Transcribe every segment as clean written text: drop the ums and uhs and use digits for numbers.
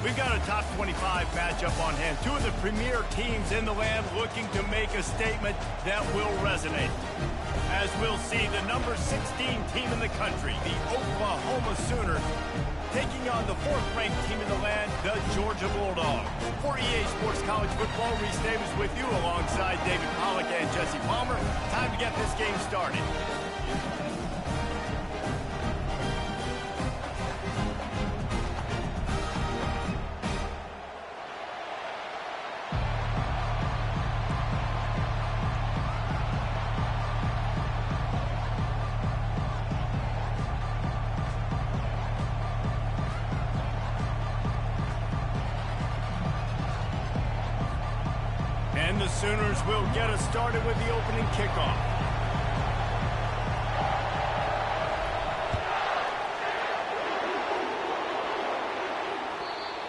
We've got a top 25 matchup on hand. Two of the premier teams in the land looking to make a statement that will resonate. As we'll see, the number 16 team in the country, the Oklahoma Sooners, taking on the fourth-ranked team in the land, the Georgia Bulldogs. For EA Sports College Football, Reese Davis with you alongside David Pollack and Jesse Palmer. Time to get this game started. And the Sooners will get us started with the opening kickoff.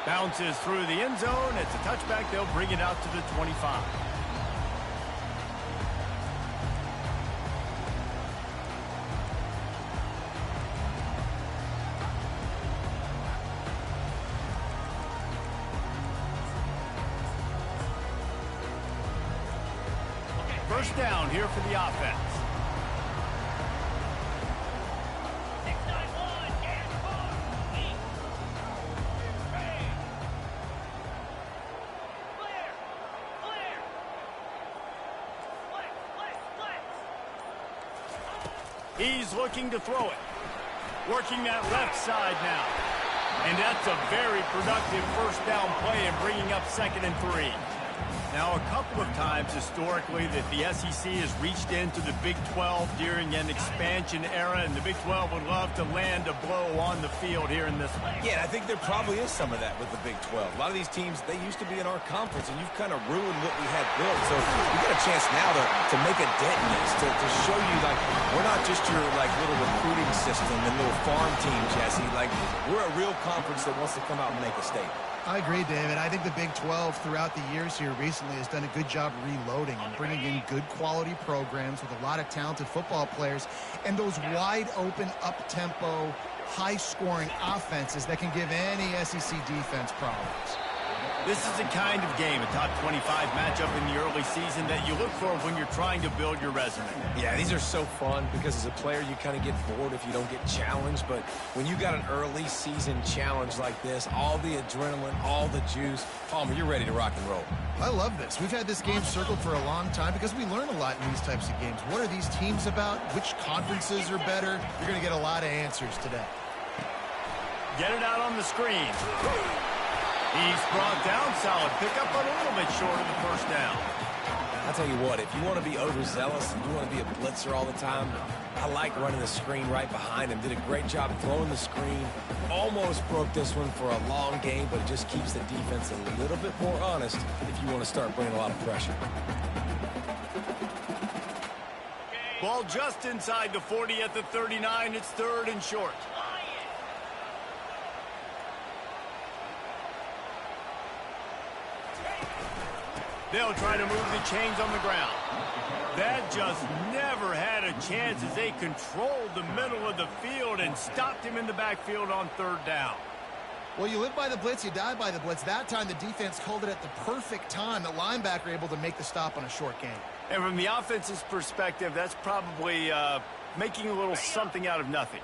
Bounces through the end zone. It's a touchback. They'll bring it out to the 25. First down here for the offense. He's looking to throw it. Working that left side now. And that's a very productive first down play and bringing up 2nd and 3. Now, a couple of times historically that the SEC has reached into the Big 12 during an expansion era, and the Big 12 would love to land a blow on the field here in this one. Yeah, I think there probably is some of that with the Big 12. A lot of these teams, they used to be in our conference, and you've kind of ruined what we had built. So we got a chance now to make a dent in this, to show you, like, we're not just your, like, little recruiting system and little farm team, Jesse. Like, we're a real conference that wants to come out and make a statement. I agree, David. I think the Big 12 throughout the years here recently has done a good job reloading and bringing in good quality programs with a lot of talented football players and those wide open, up-tempo, high-scoring offenses that can give any SEC defense problems. This is the kind of game, a top 25 matchup in the early season, that you look for when you're trying to build your resume. Yeah, these are so fun because as a player you kind of get bored if you don't get challenged, but when you got an early season challenge like this, all the adrenaline, all the juice, Palmer, you're ready to rock and roll. I love this. We've had this game circled for a long time because we learn a lot in these types of games. What are these teams about? Which conferences are better? You're going to get a lot of answers today. Get it out on the screen. He's brought down, solid pickup, but a little bit short of the first down. I'll tell you what, if you want to be overzealous and you want to be a blitzer all the time, I like running the screen right behind him. Did a great job throwing the screen. Almost broke this one for a long game, but it just keeps the defense a little bit more honest if you want to start bringing a lot of pressure. Ball just inside the 40 at the 39. It's 3rd and short. They'll try to move the chains on the ground. That just never had a chance as they controlled the middle of the field and stopped him in the backfield on 3rd down. Well, you live by the blitz, you die by the blitz. That time the defense called it at the perfect time. The linebacker able to make the stop on a short gain. And from the offense's perspective, that's probably making a little something out of nothing.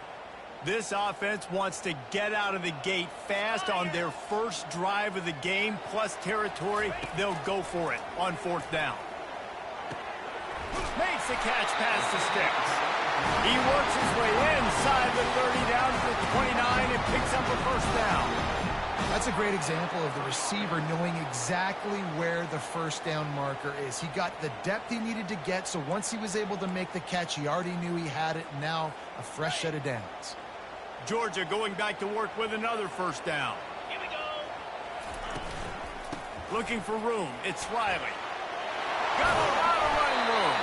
This offense wants to get out of the gate fast on their first drive of the game, plus territory. They'll go for it on 4th down. Makes the catch past the sticks. He works his way inside the 30 down to the 29 and picks up a first down. That's a great example of the receiver knowing exactly where the first down marker is. He got the depth he needed to get, so once he was able to make the catch, he already knew he had it. Now a fresh set of downs. Georgia going back to work with another first down. Here we go. Looking for room. It's Riley. Got a lot of running room.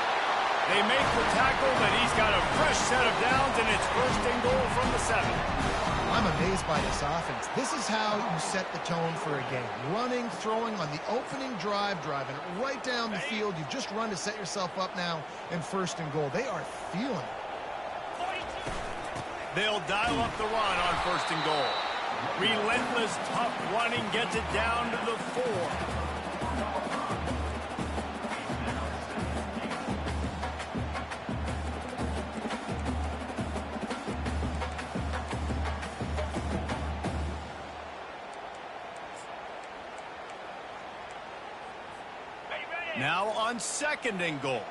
They make the tackle, but he's got a fresh set of downs, and it's 1st and goal from the 7. I'm amazed by this offense. This is how you set the tone for a game. Running, throwing on the opening drive, driving it right down the field. You've just run to set yourself up now in 1st and goal. They are feeling it. They'll dial up the run on 1st and goal. Relentless, tough running gets it down to the 4. Now on 2nd and goal.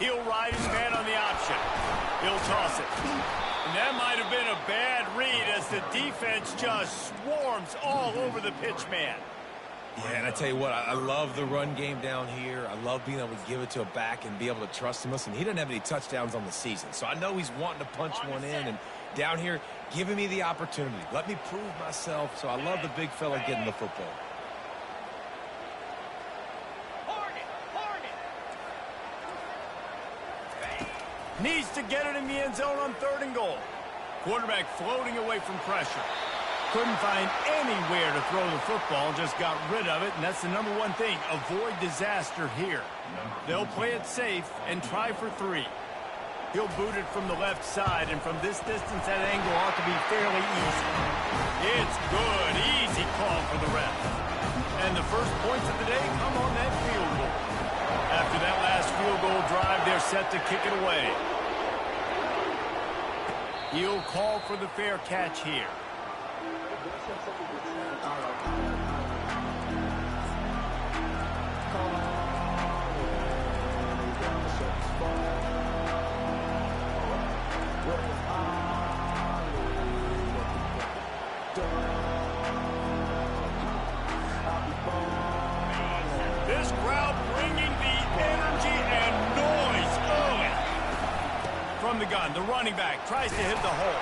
He'll ride his man on the option. He'll toss it. And that might have been a bad read as the defense just swarms all over the pitch man. Yeah, and I tell you what, I love the run game down here. I love being able to give it to a back and be able to trust him. Listen, he doesn't have any touchdowns on the season, so I know he's wanting to punch one in. And down here, giving me the opportunity. Let me prove myself, so I love the big fella getting the football. Needs to get it in the end zone on 3rd and goal. Quarterback floating away from pressure. Couldn't find anywhere to throw the football, just got rid of it, and that's the #1 thing. Avoid disaster here. They'll play it safe and try for 3. He'll boot it from the left side, and from this distance, that angle ought to be fairly easy. It's good. Easy call for the ref. And the first points of the day come on that field goal. After that last field goal drive, they're set to kick it away. He'll call for the fair catch here. This crowd bringing the energy and noise early. From the gun, the running back tries to hit the hole.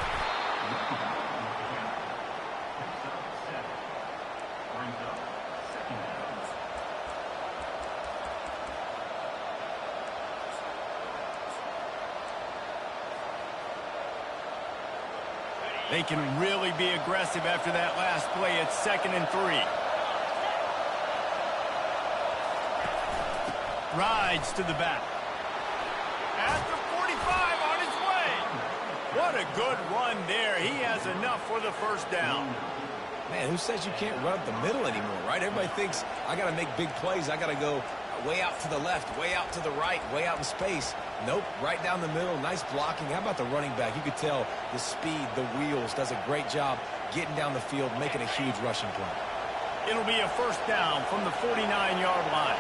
They can really be aggressive after that last play. It's 2nd and 3. Rides to the back. At the 45 on his way. What a good run there. He has enough for the first down. Man, who says you can't run up the middle anymore, right? Everybody thinks I got to make big plays. I got to go way out to the left, way out to the right, way out in space. Nope, right down the middle. Nice blocking. How about the running back? You could tell the speed, the wheels, does a great job getting down the field, making a huge rushing play. It'll be a first down from the 49-yard line.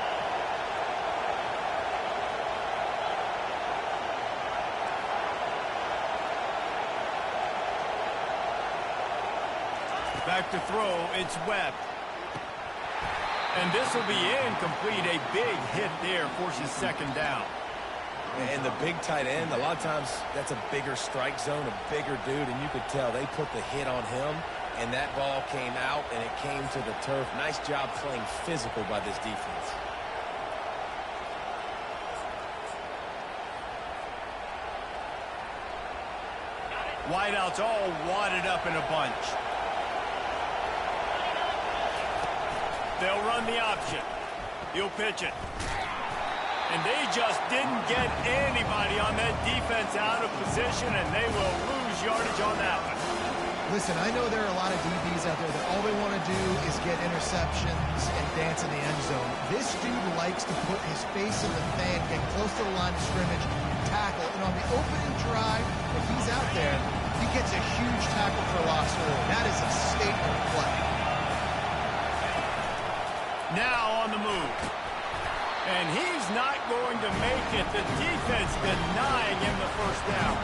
Back to throw, it's Webb. And this will be incomplete. A big hit there forces 2nd down. And the big tight end, a lot of times that's a bigger strike zone, a bigger dude, and you could tell they put the hit on him, and that ball came out, and it came to the turf. Nice job playing physical by this defense. Wideouts all wadded up in a bunch. They'll run the option. He'll pitch it. And they just didn't get anybody on that defense out of position, and they will lose yardage on that one. Listen, I know there are a lot of DBs out there that all they want to do is get interceptions and dance in the end zone. This dude likes to put his face in the fan, get close to the line of scrimmage, tackle, and on the opening drive, if he's out there, he gets a huge tackle for loss early. That is a statement play. Now on the move. And he's not going to make it. The defense denying him the first down.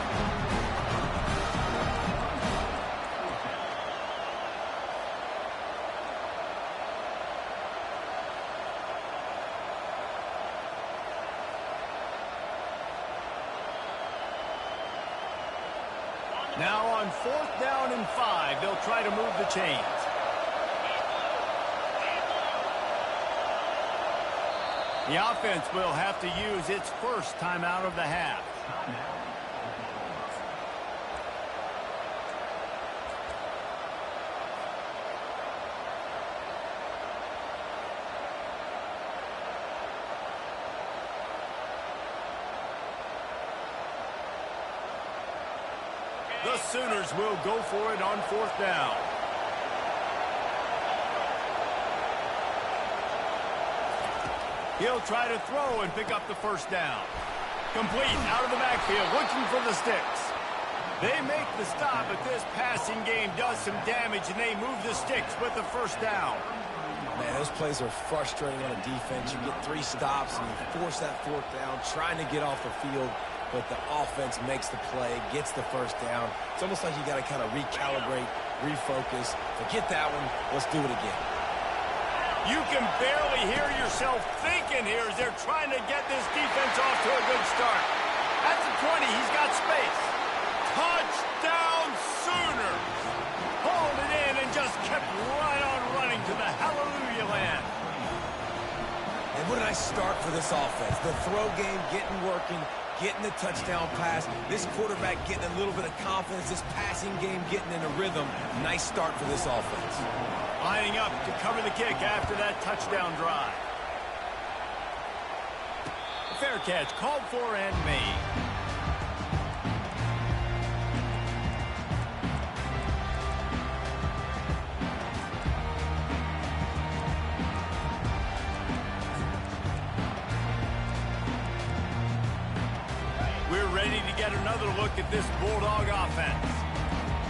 Now on 4th down and 5, they'll try to move the chains. The offense will have to use its first timeout of the half. The Sooners will go for it on 4th down. He'll try to throw and pick up the 1st down. Complete out of the backfield, looking for the sticks. They make the stop, but this passing game does some damage, and they move the sticks with the 1st down. Man, those plays are frustrating on a defense. You get 3 stops, and you force that 4th down, trying to get off the field, but the offense makes the play, gets the 1st down. It's almost like you got to kind of recalibrate, refocus. Forget that one. Let's do it again. You can barely hear yourself thinking here as they're trying to get this defense off to a good start. At the 20, he's got space. Touchdown Sooners! Hauled it in and just kept right on running to the hallelujah land. And what a nice start for this offense. The throw game getting working, getting the touchdown pass. This quarterback getting a little bit of confidence. This passing game getting in a rhythm. Nice start for this offense. Lining up to cover the kick after that touchdown drive. Fair catch called for and made. We're ready to get another look at this Bulldog offense.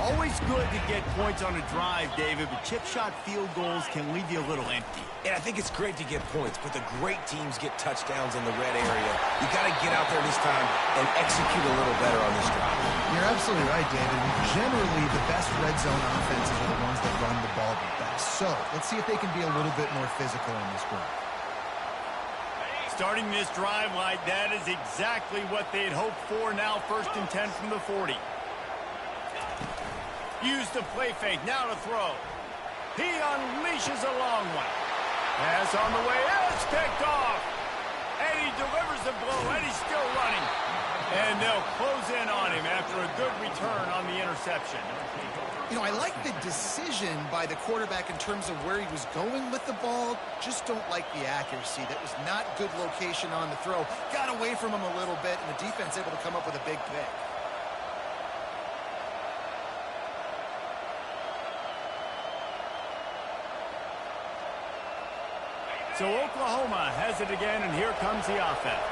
Always good to get points on a drive, David, but chip shot field goals can leave you a little empty. And I think it's great to get points, but the great teams get touchdowns in the red area. You got to get out there this time and execute a little better on this drive. You're absolutely right, David. Generally, the best red zone offenses are the ones that run the ball the best. So let's see if they can be a little bit more physical in this drive. Starting this drive like that is exactly what they'd hoped for. Now 1st and 10 from the 40. Use the play fake, now to throw. He unleashes a long one. Pass on the way, it's picked off. And he delivers the blow, and he's still running. And they'll close in on him after a good return on the interception. You know, I like the decision by the quarterback in terms of where he was going with the ball. Just don't like the accuracy. That was not good location on the throw. Got away from him a little bit, and the defense able to come up with a big pick. So Oklahoma has it again, and here comes the offense.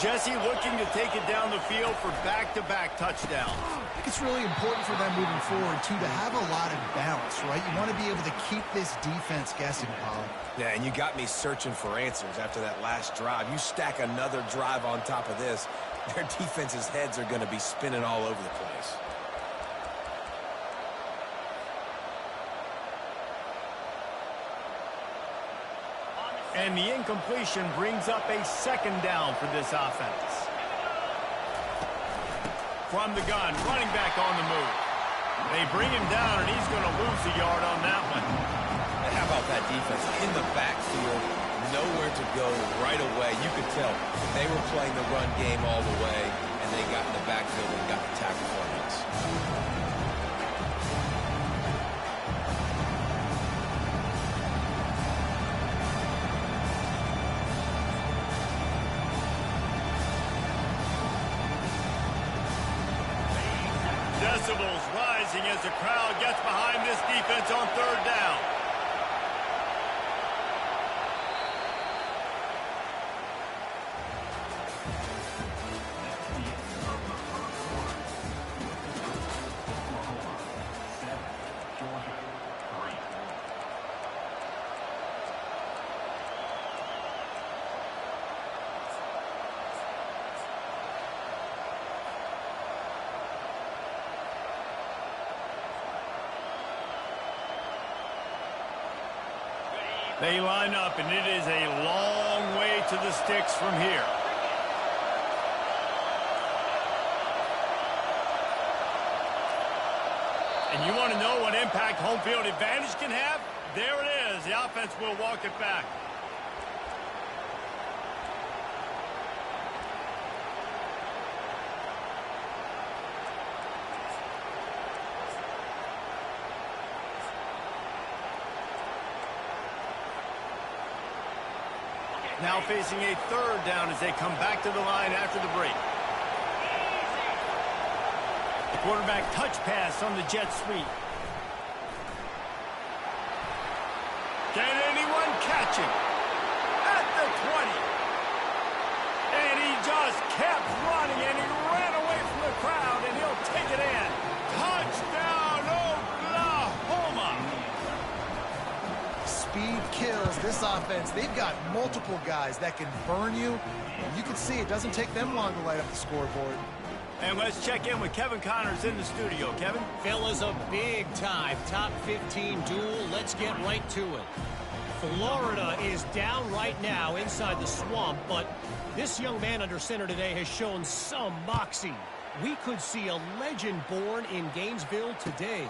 Jesse looking to take it down the field for back-to-back touchdowns. I think it's really important for them moving forward, too, to have a lot of balance, right? You want to be able to keep this defense guessing, Paul. Yeah, and you got me searching for answers after that last drive. You stack another drive on top of this, their defense's heads are going to be spinning all over the place. And the incompletion brings up a 2nd down for this offense. From the gun, running back on the move. They bring him down, and he's going to lose a yard on that one. And how about that defense? In the backfield, nowhere to go right away. You could tell they were playing the run game all the way, and they got in the backfield and got the tackle for us. Decibels rising as the crowd gets behind this defense on 3rd down. They line up, and it is a long way to the sticks from here. And you want to know what impact home field advantage can have? There it is. The offense will walk it back. Now facing a 3rd down as they come back to the line after the break. Quarterback touch pass on the jet sweep. Can anyone catch him? At the 20. And he just kept running, and he ran away from the crowd, and he'll take it in. Touchdown, Oklahoma! Speed kills this offense. They've got multiple guys that can burn you. And you can see it doesn't take them long to light up the scoreboard. And let's check in with Kevin Connors in the studio. Kevin? Fellas, a big-time top 15 duel. Let's get right to it. Florida is down right now inside the swamp, but this young man under center today has shown some moxie. We could see a legend born in Gainesville today.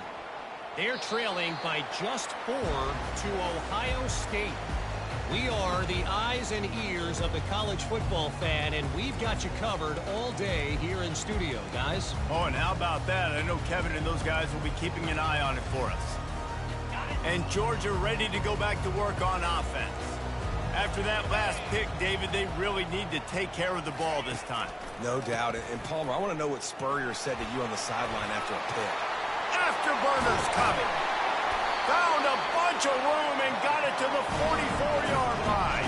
They're trailing by just 4 to Ohio State. We are the eyes and ears of the college football fan, and we've got you covered all day here in studio, guys. Oh, and how about that? I know Kevin and those guys will be keeping an eye on it for us. And Georgia ready to go back to work on offense. After that last pick, David, they really need to take care of the ball this time. No doubt. And Palmer, I want to know what Spurrier said to you on the sideline after a pick. Afterburners coming. Found a bunch of room and got it to the 44-yard line.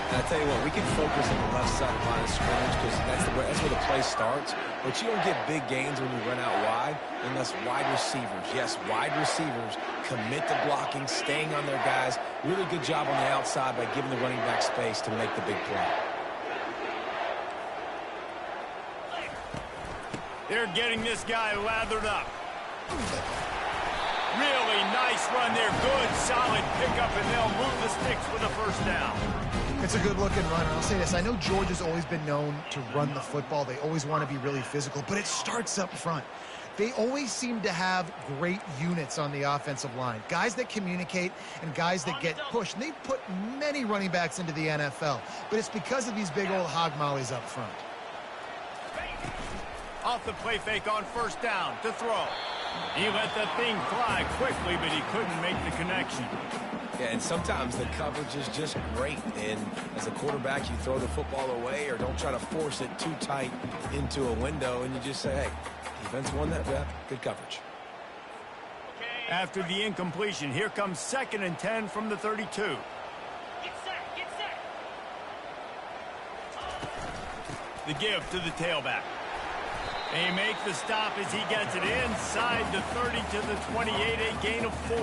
And I tell you what, we can focus on the left side of the line of scrimmage because that's where the play starts. But you don't get big gains when you run out wide unless wide receivers, yes, wide receivers, commit to blocking, staying on their guys. Really good job on the outside by giving the running back space to make the big play. They're getting this guy lathered up. Really nice run there. Good, solid pickup, and they'll move the sticks for the first down. It's a good-looking run, and I'll say this. I know Georgia's always been known to run the football. They always want to be really physical, but it starts up front. They always seem to have great units on the offensive line. Guys that communicate and guys that get pushed. And they've put many running backs into the NFL, but it's because of these big old hog mollies up front. Off the play fake on first down to throw. He let the thing fly quickly, but he couldn't make the connection. Yeah, and sometimes the coverage is just great. And as a quarterback, you throw the football away or don't try to force it too tight into a window, and you just say, hey, defense won that rep. Good coverage. After the incompletion, here comes 2nd and 10 from the 32. Get set, get set. The give to the tailback. They make the stop as he gets it inside the 30 to the 28, a gain of 4.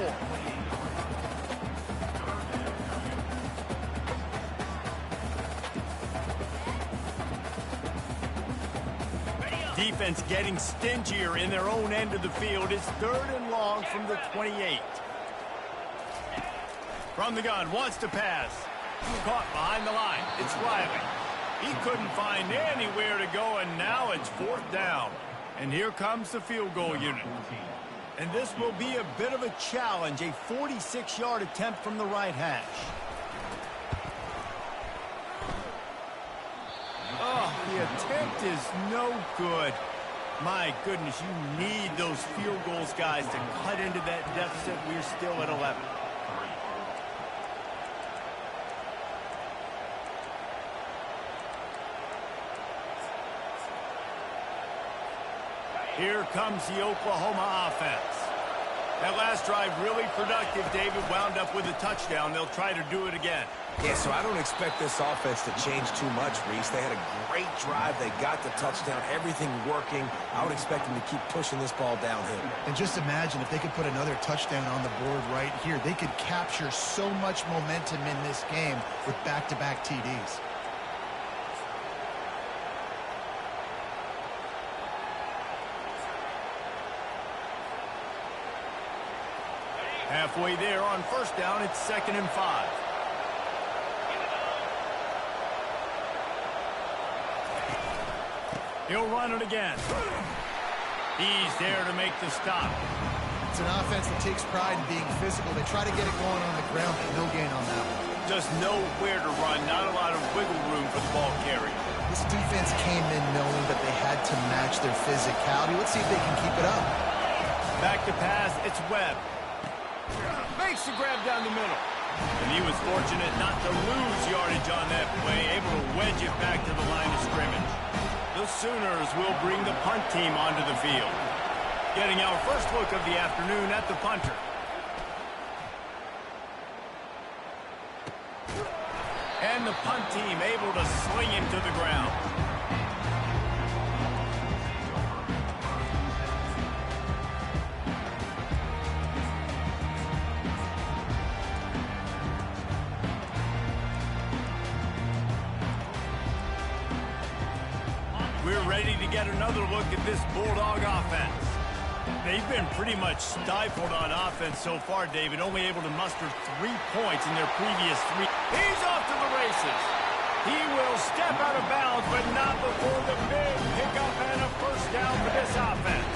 Defense getting stingier in their own end of the field. It's 3rd and long from the 28. From the gun, wants to pass. Caught behind the line. It's Riley. He couldn't find anywhere to go, and now it's 4th down. And here comes the field goal unit. And this will be a bit of a challenge, a 46-yard attempt from the right hash. Oh, the attempt is no good. My goodness, you need those field goals, guys, to cut into that deficit. We're still at 11. Here comes the Oklahoma offense. That last drive really productive. David wound up with a touchdown. They'll try to do it again. Yeah, so I don't expect this offense to change too much, Reese. They had a great drive. They got the touchdown. Everything working. I would expect them to keep pushing this ball downhill. And just imagine if they could put another touchdown on the board right here. They could capture so much momentum in this game with back-to-back TDs. Halfway there on first down, it's 2nd and 5. He'll run it again. He's there to make the stop. It's an offense that takes pride in being physical. They try to get it going on the ground, but no gain on that one. Just nowhere to run, not a lot of wiggle room for the ball carrier. This defense came in knowing that they had to match their physicality. Let's see if they can keep it up. Back to pass, it's Webb. Makes the grab down the middle. And he was fortunate not to lose yardage on that play, able to wedge it back to the line of scrimmage. The Sooners will bring the punt team onto the field. Getting our first look of the afternoon at the punter. And the punt team able to sling him to the ground. We're ready to get another look at this Bulldog offense. They've been pretty much stifled on offense so far, David, only able to muster 3 points in their previous 3. He's off to the races. He will step out of bounds, but not before the big pickup and a first down for this offense.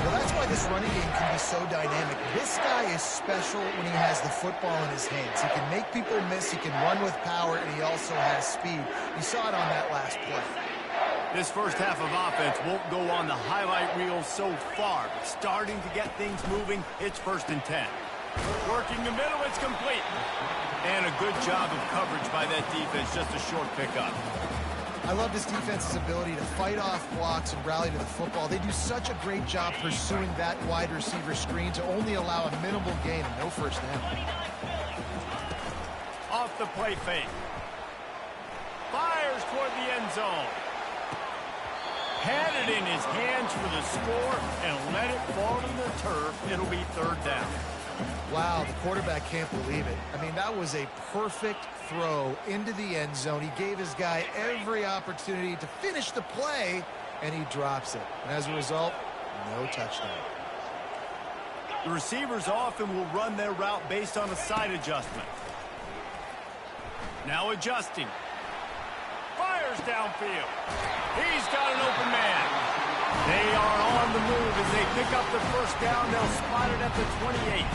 Well, that's why this running game can be so dynamic. This guy is special when he has the football in his hands. He can make people miss, he can run with power, and he also has speed. You saw it on that last play. This first half of offense won't go on the highlight reel so far, but starting to get things moving, it's 1st and 10. Working the middle, it's complete. And a good job of coverage by that defense, just a short pickup. I love this defense's ability to fight off blocks and rally to the football. They do such a great job pursuing that wide receiver screen to only allow a minimal gain and no first down. Off the play fake. Fires toward the end zone. Had it in his hands for the score and let it fall to the turf. It'll be 3rd down. Wow, the quarterback can't believe it. I mean, that was a perfect throw into the end zone. He gave his guy every opportunity to finish the play, and he drops it. And as a result, no touchdown. The receivers often will run their route based on a side adjustment. Now adjusting. Fires downfield. He's got an open man. They are on the move as they pick up the first down. They'll spot it at the 28.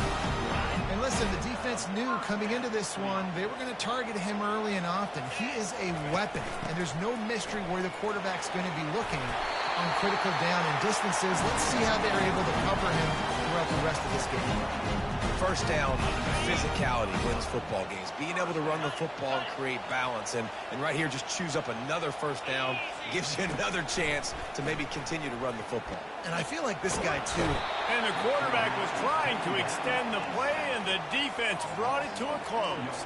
And listen, the defense knew coming into this one, they were going to target him early and often. He is a weapon, and there's no mystery where the quarterback's going to be looking on critical down and distances. Let's see how they're able to cover him throughout the rest of this game. First down, physicality wins football games. Being able to run the football and create balance. And right here, just choose up another first down. Gives you another chance to maybe continue to run the football. And I feel like this guy, too. And the quarterback was trying to extend the play, and the defense brought it to a close.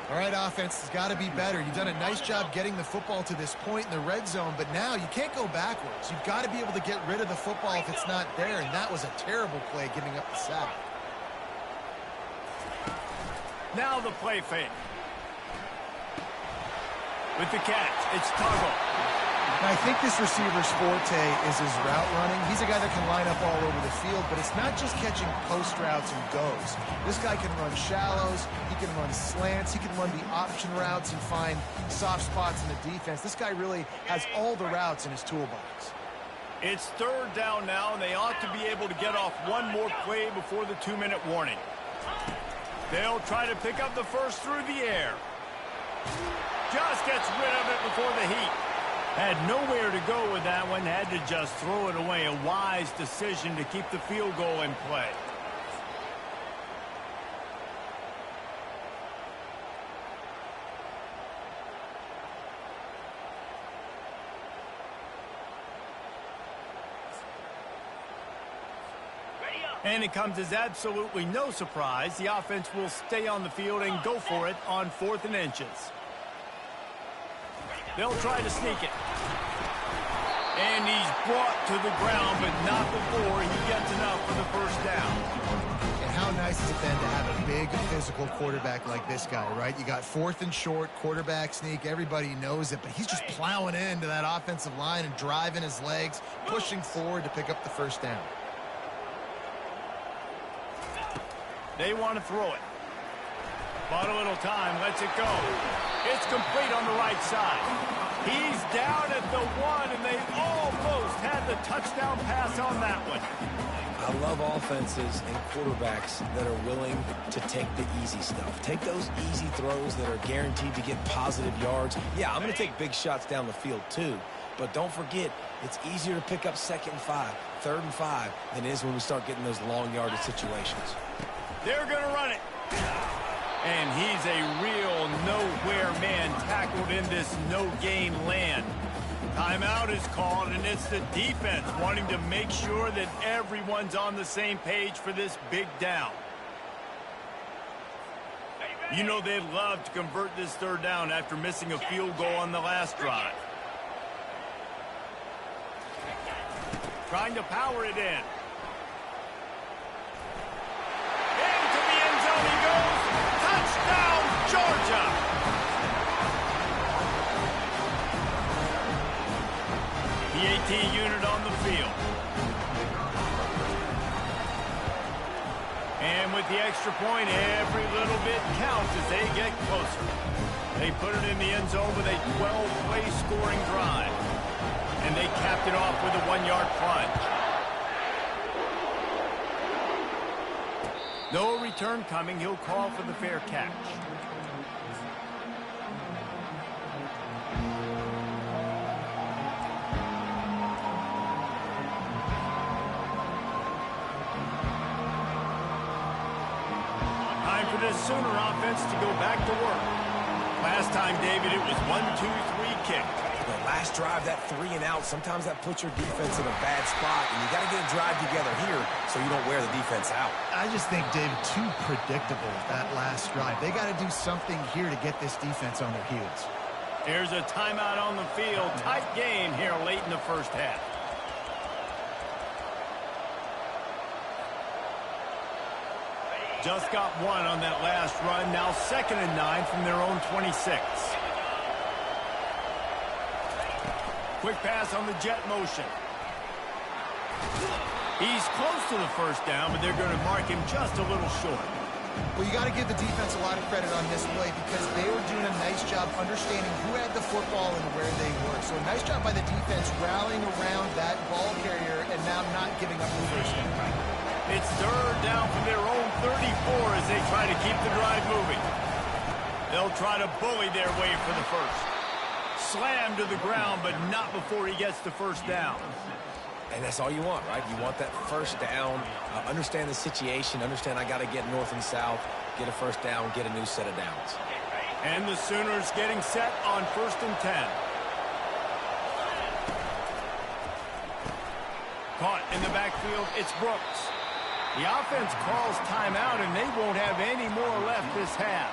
All right, offense has got to be better. You've done a nice job getting the football to this point in the red zone, but now you can't go backwards. You've got to be able to get rid of the football if it's not there, and that was a terrible play giving up the sack. Now the play fake. With the catch, it's Tuggle. Now, I think this receiver's forte is his route running. He's a guy that can line up all over the field, but it's not just catching post routes and goes. This guy can run shallows, he can run slants, he can run the option routes and find soft spots in the defense. This guy really has all the routes in his toolbox. It's 3rd down now, and they ought to be able to get off one more play before the 2-minute warning. They'll try to pick up the first through the air. Just gets rid of it before the heat. Had nowhere to go with that one. Had to just throw it away. A wise decision to keep the field goal in play. And it comes as absolutely no surprise. The offense will stay on the field and go for it on 4th and inches. They'll try to sneak it. And he's brought to the ground, but not before he gets enough for the first down. And how nice has it been to have a big physical quarterback like this guy, right? You got 4th and short, quarterback sneak, everybody knows it, but he's just plowing into that offensive line and driving his legs, pushing forward to pick up the first down. They want to throw it. Bought a little time, lets it go. It's complete on the right side. He's down at the 1, and they almost had the touchdown pass on that one. I love offenses and quarterbacks that are willing to take the easy stuff. Take those easy throws that are guaranteed to get positive yards. Yeah, I'm going to take big shots down the field too, but don't forget, it's easier to pick up 2nd and 5, 3rd and 5 than it is when we start getting those long yardage situations. They're going to run it. And he's a real nowhere man tackled in this no-gain land. Timeout is called, and it's the defense wanting to make sure that everyone's on the same page for this big down. You know they'd love to convert this third down after missing a field goal on the last drive. Trying to power it in. Into the end zone he goes. Touchdown, Georgia! The AT unit on the field. And with the extra point, every little bit counts as they get closer. They put it in the end zone with a 12-play scoring drive. And they capped it off with a 1-yard plunge. No return coming. He'll call for the fair catch. Time for this Sooner offense to go back to work. Last time, David, it was 1-2-3 kick. The last drive, that 3-and-out, sometimes that puts your defense in a bad spot, and you got to get a drive together here so you don't wear the defense out. I just think, David, too predictable that last drive. They got to do something here to get this defense on their heels. Here's a timeout on the field. Tight game here late in the first half. Just got one on that last run. Now 2nd and 9 from their own 26. Quick pass on the jet motion. He's close to the first down, but they're going to mark him just a little short. Well, you got to give the defense a lot of credit on this play because they were doing a nice job understanding who had the football and where they were. So a nice job by the defense rallying around that ball carrier and now not giving up the first down. It's 3rd down from their own 34 as they try to keep the drive moving. They'll try to bully their way for the first. Slammed to the ground, but not before he gets the first down. And that's all you want, right? You want that first down, understand the situation, understand I got to get north and south, get a first down, get a new set of downs. And the Sooners getting set on 1st and 10. Caught in the backfield, it's Brooks. The offense calls timeout, and they won't have any more left this half.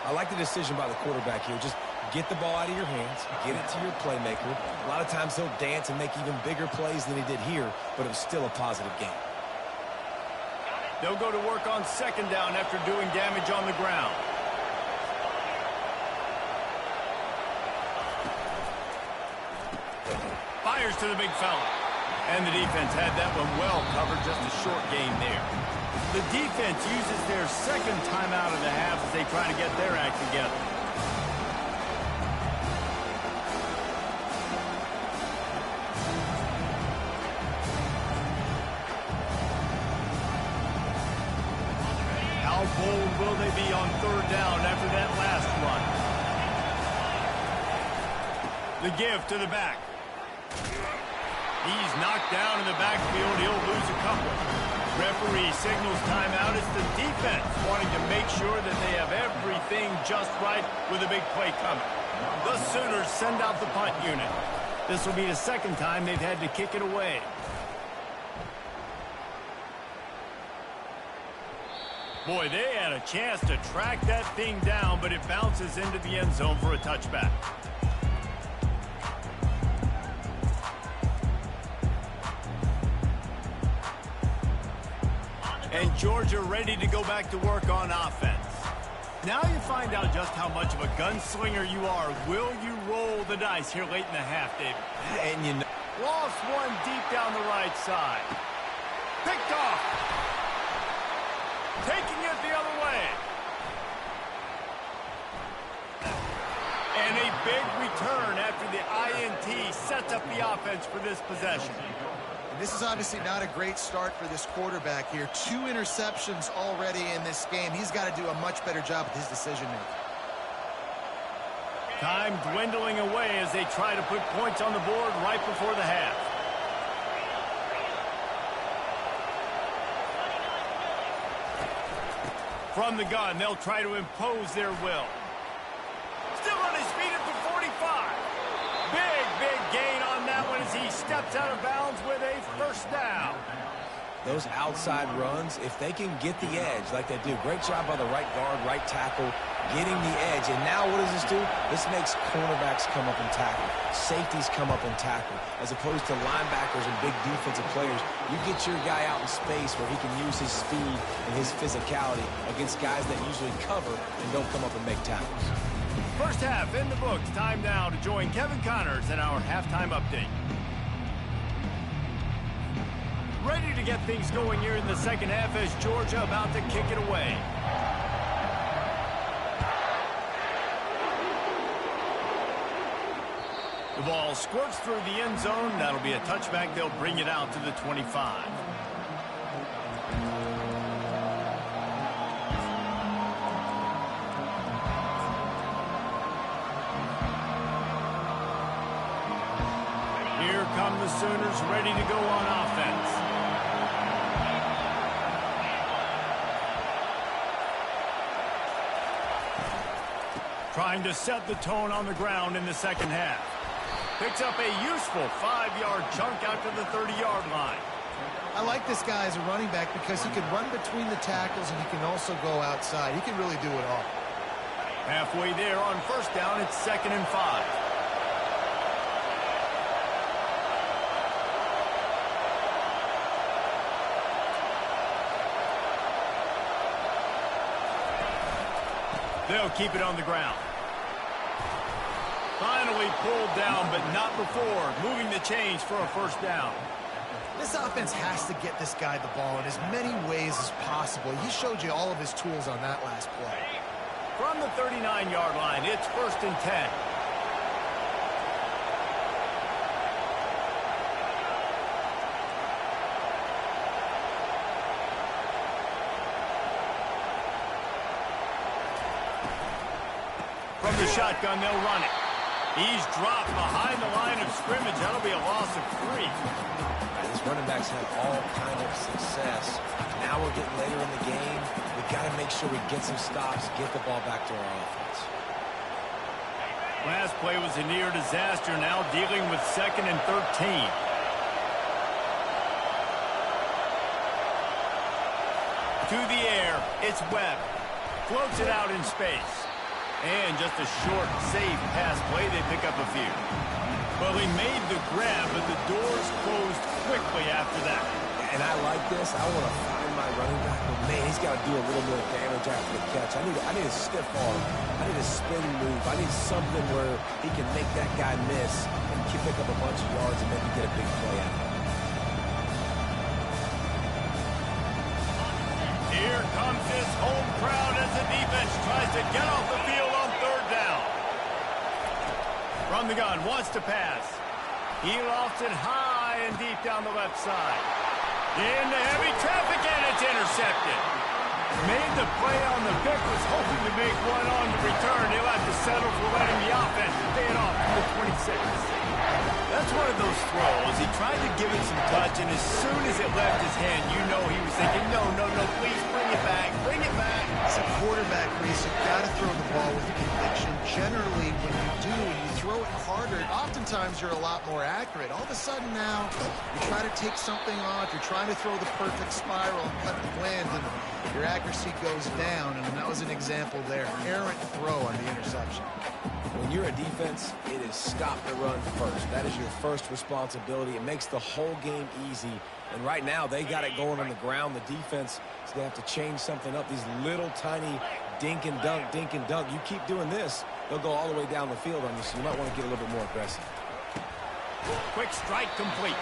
I like the decision by the quarterback here. Just get the ball out of your hands, get it to your playmaker. A lot of times he'll dance and make even bigger plays than he did here, but it was still a positive game. They'll go to work on 2nd down after doing damage on the ground. Fires to the big fella. And the defense had that one well covered, just a short game there. The defense uses their 2nd timeout of the half as they try to get their act together. How bold will they be on 3rd down after that last run? The give to the back. He's knocked down in the backfield. He'll lose a couple. Referee signals timeout. It's the defense wanting to make sure that they have everything just right with a big play coming. The Sooners send out the punt unit. This will be the 2nd time they've had to kick it away. Boy, they had a chance to track that thing down, but it bounces into the end zone for a touchback. And Georgia ready to go back to work on offense. Now you find out just how much of a gunslinger you are. Will you roll the dice here late in the half, David? And you know, Lost one deep down the right side. Picked off. Taking it the other way. And a big return after the INT sets up the offense for this possession. And this is obviously not a great start for this quarterback here. 2 interceptions already in this game. He's got to do a much better job with his decision-making. Time dwindling away as they try to put points on the board right before the half. From the gun, they'll try to impose their will. Still on his feet at the 45. Big, big gain steps out of bounds with a first down. Those outside runs, if they can get the edge like they do, great job by the right guard, right tackle, getting the edge. And now what does this do? This makes cornerbacks come up and tackle, safeties come up and tackle, as opposed to linebackers and big defensive players. You get your guy out in space where he can use his speed and his physicality against guys that usually cover and don't come up and make tackles. First half in the books. Time now to join Kevin Connors in our halftime update. Ready to get things going here in the second half as Georgia about to kick it away. The ball squirts through the end zone. That'll be a touchback. They'll bring it out to the 25. Here come the Sooners ready to go on offense. Trying to set the tone on the ground in the second half. Picks up a useful 5-yard chunk out to the 30-yard line. I like this guy as a running back because he can run between the tackles and he can also go outside. He can really do it all. Halfway there on first down, it's 2nd and 5. They'll keep it on the ground. Finally pulled down, but not before. Moving the chains for a first down. This offense has to get this guy the ball in as many ways as possible. He showed you all of his tools on that last play. From the 39-yard line, it's 1st and 10. From the shotgun, they'll run it. He's dropped behind the line of scrimmage. That'll be a loss of 3. These running backs have all kind of success. Now we're getting later in the game. We've got to make sure we get some stops, get the ball back to our offense. Last play was a near disaster. Now dealing with 2nd and 13. To the air, it's Webb. Floats it out in space. And just a short, safe pass play. They pick up a few. Well, he made the grab, but the doors closed quickly after that. And I like this. I want to find my running back, but man, he's got to do a little more damage after the catch. I need a stiff arm. I need a spin move. I need something where he can make that guy miss and pick up a bunch of yards and maybe get a big play out of it. Here comes his home crowd as the defense tries to get off the field on 3rd down. From the gun, wants to pass. He lofts it high and deep down the left side. Into heavy traffic, and it's intercepted. Made the play on the pick, was hoping to make one on the return. He'll have to settle for letting the offense pay it off to the 26. That's one of those throws. He tried to give it some touch, and as soon as it left his hand, you know he was thinking, no, please bring it back, bring it back. As a quarterback, Reese, you've got to throw the ball with conviction. Generally, when you do, and you throw it harder, oftentimes you're a lot more accurate. All of a sudden now, you try to take something off, you're trying to throw the perfect spiral and cut it land, and your accuracy goes down, and that was an example there. Errant throw on the interception. When you're a defense, it is stop the run first. That is your first responsibility. It makes the whole game easy. And right now, they got it going on the ground. The defense is going to have to change something up. These little tiny dink and dunk, dink and dunk. You keep doing this, they'll go all the way down the field on you, so you might want to get a little bit more aggressive. Quick strike complete.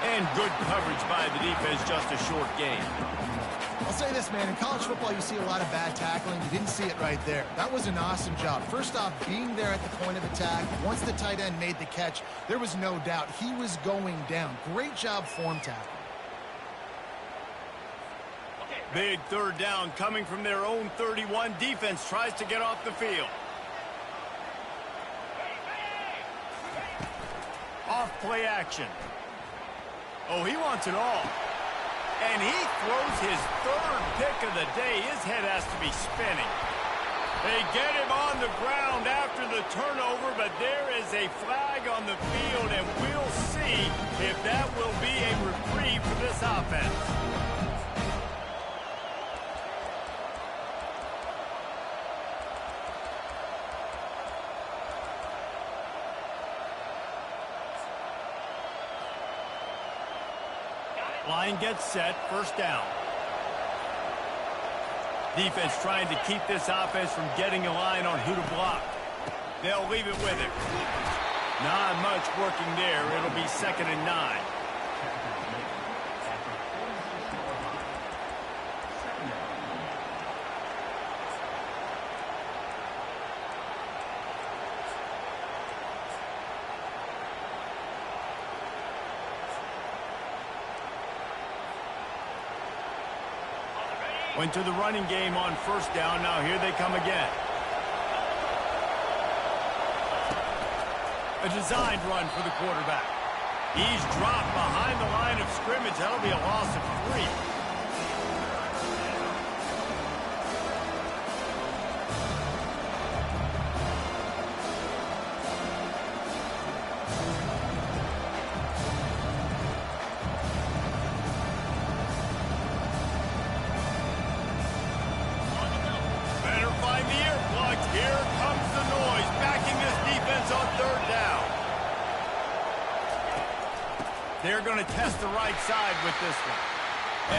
And good coverage by the defense, just a short gain. I'll say this, man. In college football, you see a lot of bad tackling. You didn't see it right there. That was an awesome job. First off, being there at the point of attack. Once the tight end made the catch, there was no doubt he was going down. Great job form tackle. Big 3rd down coming from their own 31. Defense tries to get off the field. Off play action. Oh, he wants it all. And he throws his 3rd pick of the day. His head has to be spinning. They get him on the ground after the turnover, but there is a flag on the field, and we'll see if that will be a reprieve for this offense. Line gets set, first down. Defense trying to keep this offense from getting a line on who to block. They'll leave it with him. Not much working there. It'll be 2nd and 9. Went to the running game on first down. Now here they come again. A designed run for the quarterback. He's dropped behind the line of scrimmage. That'll be a loss of 3. Here comes the noise, backing this defense on 3rd down. They're going to test the right side with this one.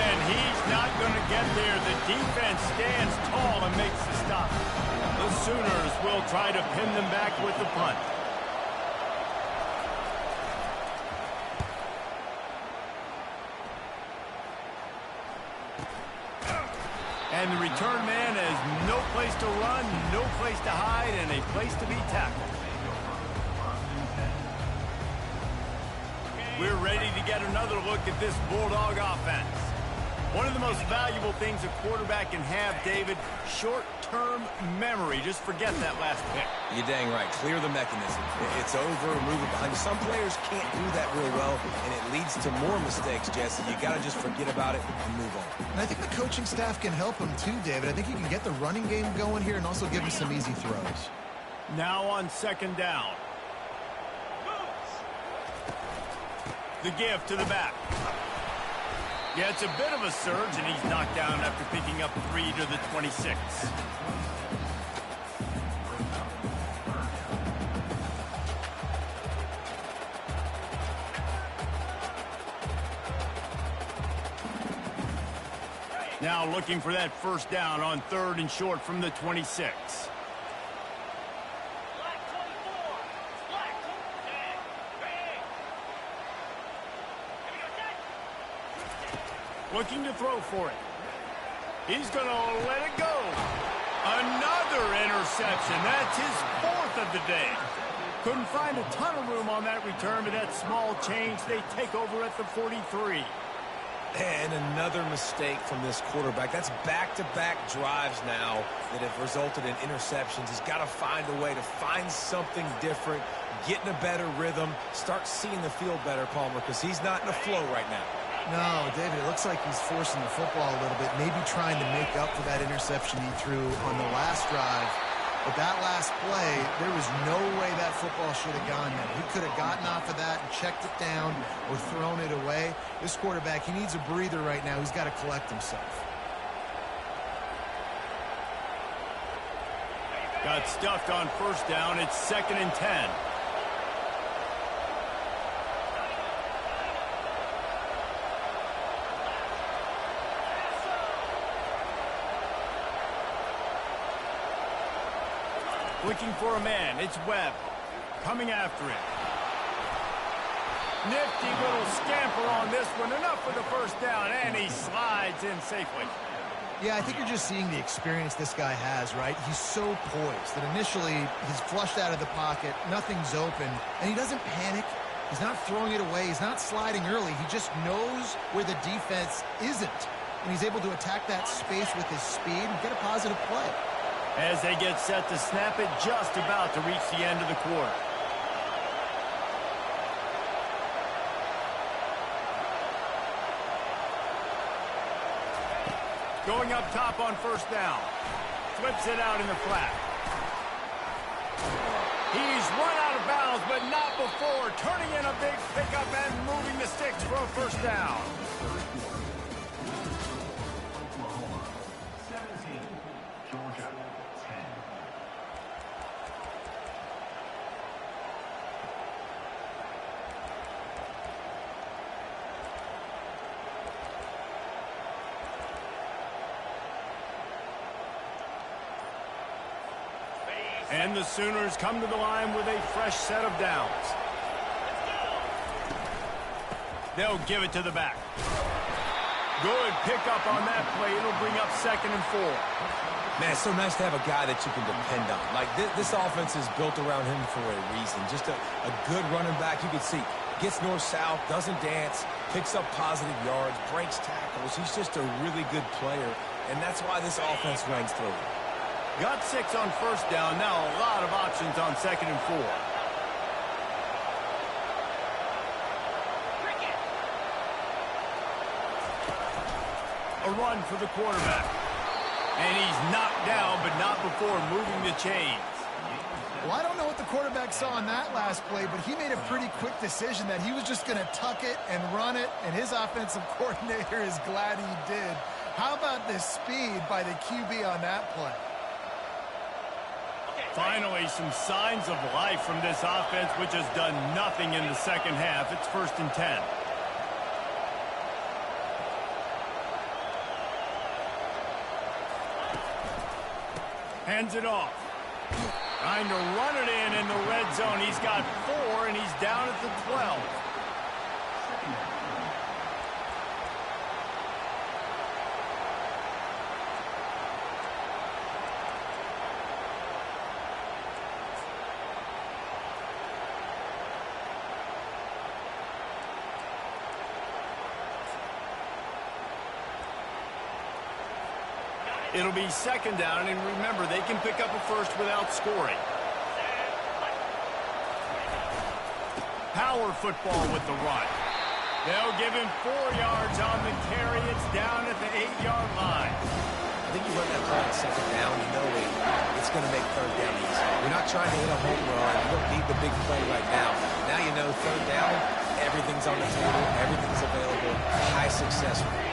And he's not going to get there. The defense stands tall and makes the stop. The Sooners will try to pin them back with the punt. And the return man has no place to run, no place to hide, and a place to be tackled. We're ready to get another look at this Bulldog offense. One of the most valuable things a quarterback can have, David, short-term memory. Just forget that last pick. You're dang right. Clear the mechanism. It's over, move it behind. Some players can't do that real well, and it leads to more mistakes, Jesse. You got to just forget about it and move on. And I think the coaching staff can help him too, David. I think he can get the running game going here and also give him some easy throws. Now on 2nd down. The give to the back. Yeah, it's a bit of a surge, and he's knocked down after picking up 3 to the 26. Now looking for that first down on 3rd and short from the 26. Looking to throw for it. He's going to let it go. Another interception. That's his 4th of the day. Couldn't find a ton of room on that return, but that small change, they take over at the 43. And another mistake from this quarterback. That's back-to-back drives now that have resulted in interceptions. He's got to find a way to find something different, get in a better rhythm, start seeing the field better, Palmer, because he's not in a flow right now. No, David, it looks like he's forcing the football a little bit, maybe trying to make up for that interception he threw on the last drive. But that last play, there was no way that football should have gone there. He could have gotten off of that and checked it down or thrown it away. This quarterback, he needs a breather right now. He's got to collect himself. Got stuffed on first down. It's 2nd and 10. Looking for a man. It's Webb. Coming after him. Nifty little scamper on this one. Enough for the first down, and he slides in safely. Yeah, I think you're just seeing the experience this guy has, right? He's so poised that initially he's flushed out of the pocket, nothing's open, and he doesn't panic. He's not throwing it away. He's not sliding early. He just knows where the defense isn't, and he's able to attack that space with his speed and get a positive play. As they get set to snap it, just about to reach the end of the quarter. Going up top on first down. flips it out in the flat. He's run out of bounds, but not before turning in a big pickup and moving the sticks for a first down. And the Sooners come to the line with a fresh set of downs. They'll give it to the back. Good pickup on that play. It'll bring up 2nd and 4. Man, it's so nice to have a guy that you can depend on. Like, this offense is built around him for a reason. Just a good running back. You can see, gets north-south, doesn't dance, picks up positive yards, breaks tackles. He's just a really good player, and that's why this offense ranks through. Got 6 on first down. Now a lot of options on 2nd and 4. A run for the quarterback. And he's knocked down, but not before moving the chains. Well, I don't know what the quarterback saw in that last play, but he made a pretty quick decision that he was just going to tuck it and run it, and his offensive coordinator is glad he did. How about the speed by the QB on that play? Finally, some signs of life from this offense, which has done nothing in the second half. It's 1st and 10. Hands it off. Trying to run it in the red zone. He's got 4, and he's down at the 12. It'll be 2nd down, and remember, they can pick up a first without scoring. Power football with the run. They'll give him 4 yards on the carry. It's down at the 8-yard line. I think you run that play on 2nd down, you know it's going to make 3rd down easy. You're not trying to hit a home run. You don't need the big play right now. Now you know 3rd down, everything's on the table, everything's available, high success rate.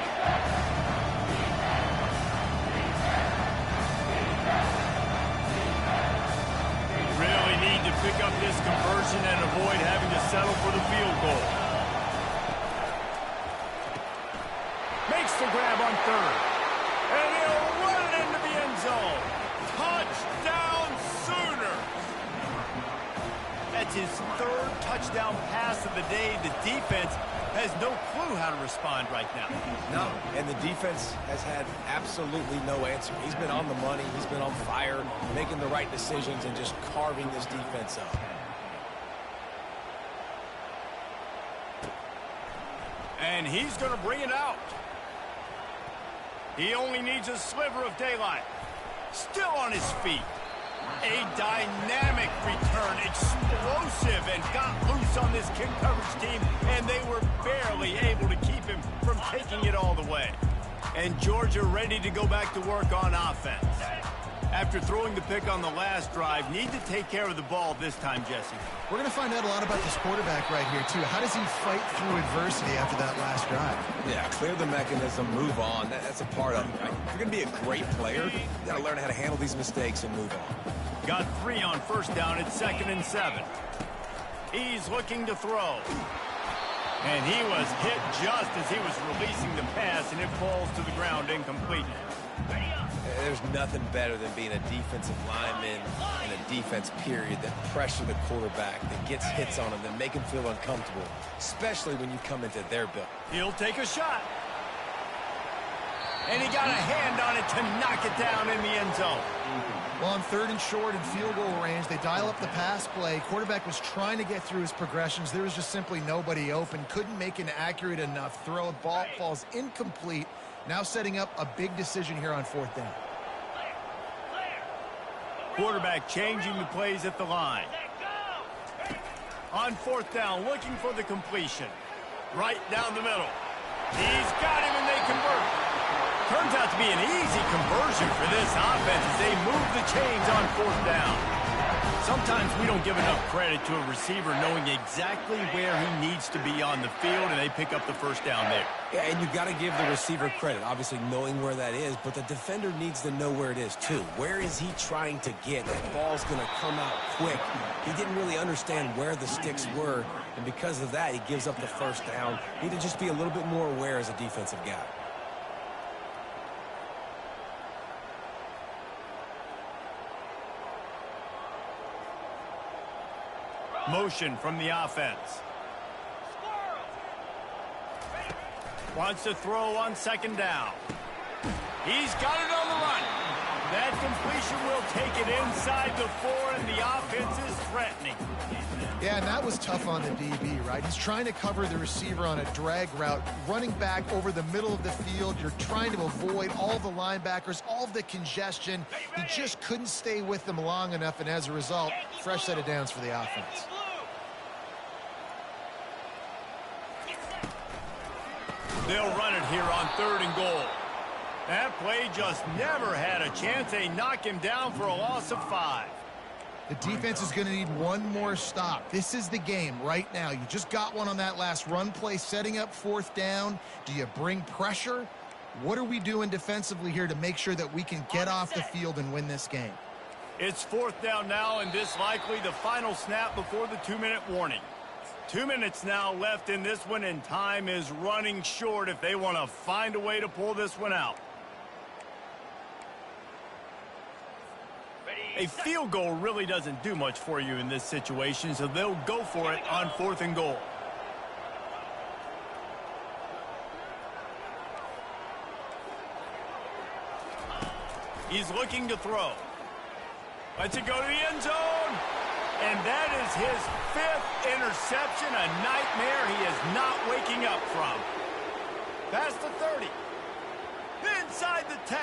Pick up this conversion and avoid having to settle for the field goal. Makes the grab on 3rd. And he'll run it into the end zone. Touchdown, Sooner! That's his 3rd touchdown pass of the day. The defense has no clue how to respond right now. No, and the defense has had absolutely no answer. He's been on the money. He's been on fire, making the right decisions and just carving this defense up. And he's going to bring it out. He only needs a sliver of daylight. Still on his feet. A dynamic return, explosive, and got loose on this kick coverage team, and they were barely able to keep him from taking it all the way. And Georgia ready to go back to work on offense. After throwing the pick on the last drive, need to take care of the ball this time, Jesse. We're going to find out a lot about this quarterback right here, too. How does he fight through adversity after that last drive? Yeah, clear the mechanism, move on. That's a part of it, right? If you're going to be a great player, you got to learn how to handle these mistakes and move on. Got 3 on first down at 2nd and 7. He's looking to throw. And he was hit just as he was releasing the pass, and it falls to the ground incomplete. There's nothing better than being a defensive lineman in a defense period that pressure the quarterback, that gets hits on him, that make him feel uncomfortable, especially when you come into their build. He'll take a shot. And he got a hand on it to knock it down in the end zone. Well, on 3rd and short and field goal range, they dial up the pass play. Quarterback was trying to get through his progressions. There was just simply nobody open. Couldn't make an accurate enough throw. Ball falls incomplete. Now setting up a big decision here on 4th down. Quarterback changing the plays at the line. On 4th down, looking for the completion. Right down the middle. He's got him, and they convert. Turns out to be an easy conversion for this offense as they move the chains on 4th down. Sometimes we don't give enough credit to a receiver knowing exactly where he needs to be on the field, and they pick up the 1st down there. Yeah, and you've got to give the receiver credit, obviously knowing where that is, but the defender needs to know where it is too. Where is he trying to get? That ball's going to come out quick. He didn't really understand where the sticks were, and because of that, he gives up the 1st down. Need to just be a little bit more aware as a defensive guy. Motion from the offense. Wants to throw on 2nd down. He's got it on the run. That completion will take it inside the 4, and the offense is threatening. Yeah, and that was tough on the DB, right? He's trying to cover the receiver on a drag route, running back over the middle of the field. You're trying to avoid all the linebackers, all of the congestion. He just couldn't stay with them long enough, and as a result, fresh set of downs for the offense. They'll run it here on 3rd and goal. That play just never had a chance. They knock him down for a loss of 5. The defense is going to need one more stop. This is the game right now. You just got one on that last run play, setting up 4th down. Do you bring pressure? What are we doing defensively here to make sure that we can get off the field and win this game? It's 4th down now, and this likely the final snap before the 2-minute warning. 2 minutes now left in this one, and time is running short if they want to find a way to pull this one out. A field goal really doesn't do much for you in this situation, so they'll go for it on 4th and goal. He's looking to throw. Lets it go to the end zone. And that is his 5th interception, a nightmare he is not waking up from. Past the 30. Inside the 10.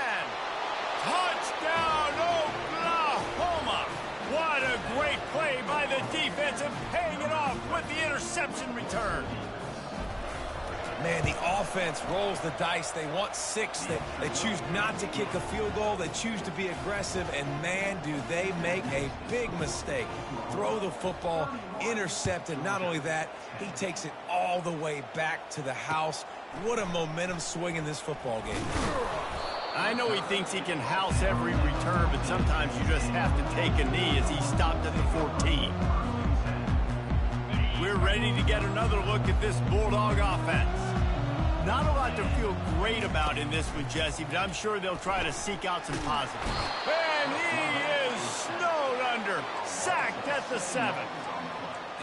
Touchdown, Oklahoma! What a great play by the defense and paying it off with the interception return. Man, the offense rolls the dice. They want 6. They choose not to kick a field goal. They choose to be aggressive, and man, do they make a big mistake. Throw the football, intercepted. Not only that, he takes it all the way back to the house. What a momentum swing in this football game. I know he thinks he can house every return, but sometimes you just have to take a knee as he stopped at the 14. We're ready to get another look at this Bulldog offense. Not a lot to feel great about in this one, Jesse, but I'm sure they'll try to seek out some positives. And he is snowed under, sacked at the 7.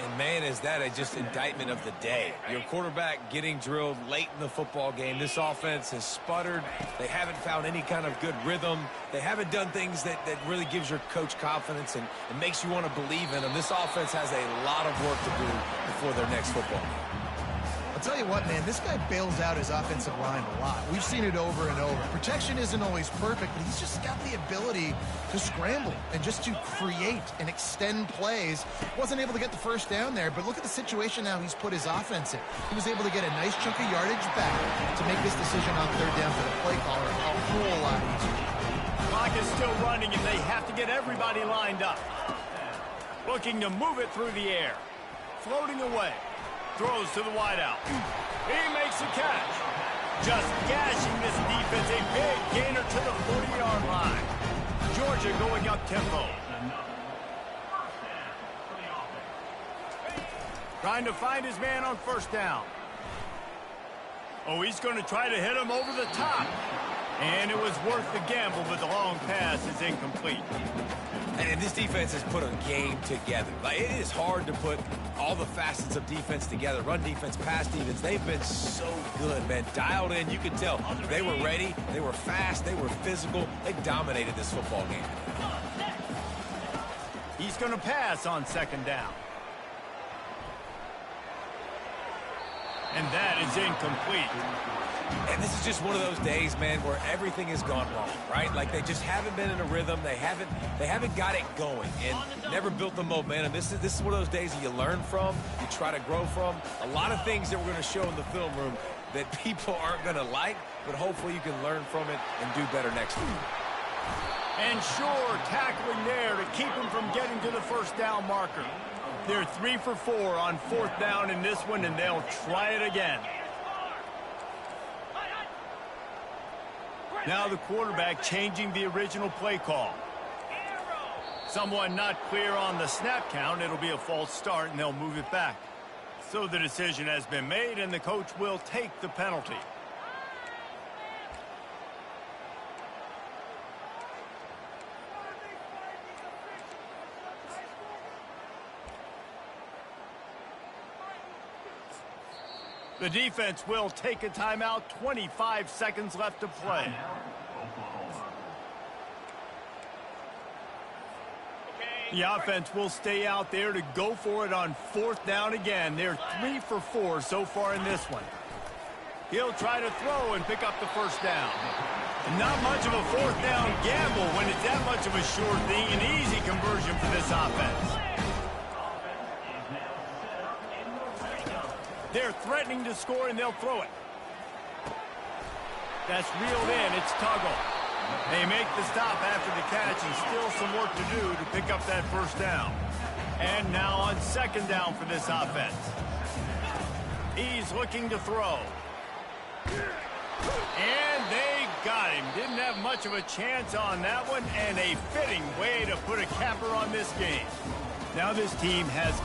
And man, is that just indictment of the day. Your quarterback getting drilled late in the football game. This offense has sputtered. They haven't found any kind of good rhythm. They haven't done things that really gives your coach confidence and makes you want to believe in them. This offense has a lot of work to do before their next football game. I'll tell you what, man, this guy bails out his offensive line a lot. We've seen it over and over. Protection isn't always perfect, but he's just got the ability to scramble and just to create and extend plays. Wasn't able to get the 1st down there, but look at the situation now he's put his offense in. He was able to get a nice chunk of yardage back to make this decision on 3rd down for the play caller a whole lot easier. Clock is still running, and they have to get everybody lined up. Looking to move it through the air. Floating away. Throws to the wideout. He makes a catch. Just gashing this defense. A big gainer to the 40-yard line. Georgia going up tempo. Trying to find his man on 1st down. Oh, he's going to try to hit him over the top. And it was worth the gamble, but the long pass is incomplete. And this defense has put a game together. Like, it is hard to put all the facets of defense together. Run defense, pass defense. They've been so good, man. Dialed in. You could tell they were ready. They were fast. They were physical. They dominated this football game. He's going to pass on 2nd down. And that is incomplete. And this is just one of those days, man, where everything has gone wrong, right? Like, they just haven't been in a rhythm. They haven't got it going and never built the momentum. This is one of those days that you learn from, you try to grow from. A lot of things that we're going to show in the film room that people aren't going to like, but hopefully you can learn from it and do better next time. And sure, tackling there to keep him from getting to the first down marker. They're 3 for 4 on 4th down in this one, and they'll try it again. Now the quarterback changing the original play call. Someone not clear on the snap count. It'll be a false start, and they'll move it back. So the decision has been made, and the coach will take the penalty. The defense will take a timeout. 25 seconds left to play. The offense will stay out there to go for it on 4th down again. They're 3 for 4 so far in this one. He'll try to throw and pick up the first down. Not much of a 4th down gamble when it's that much of a sure thing. An easy conversion for this offense. They're threatening to score, and they'll throw it. That's reeled in. It's Tuggle. They make the stop after the catch, and still some work to do to pick up that first down. And now on 2nd down for this offense. He's looking to throw. And they got him. Didn't have much of a chance on that one, and a fitting way to put a capper on this game. Now this team has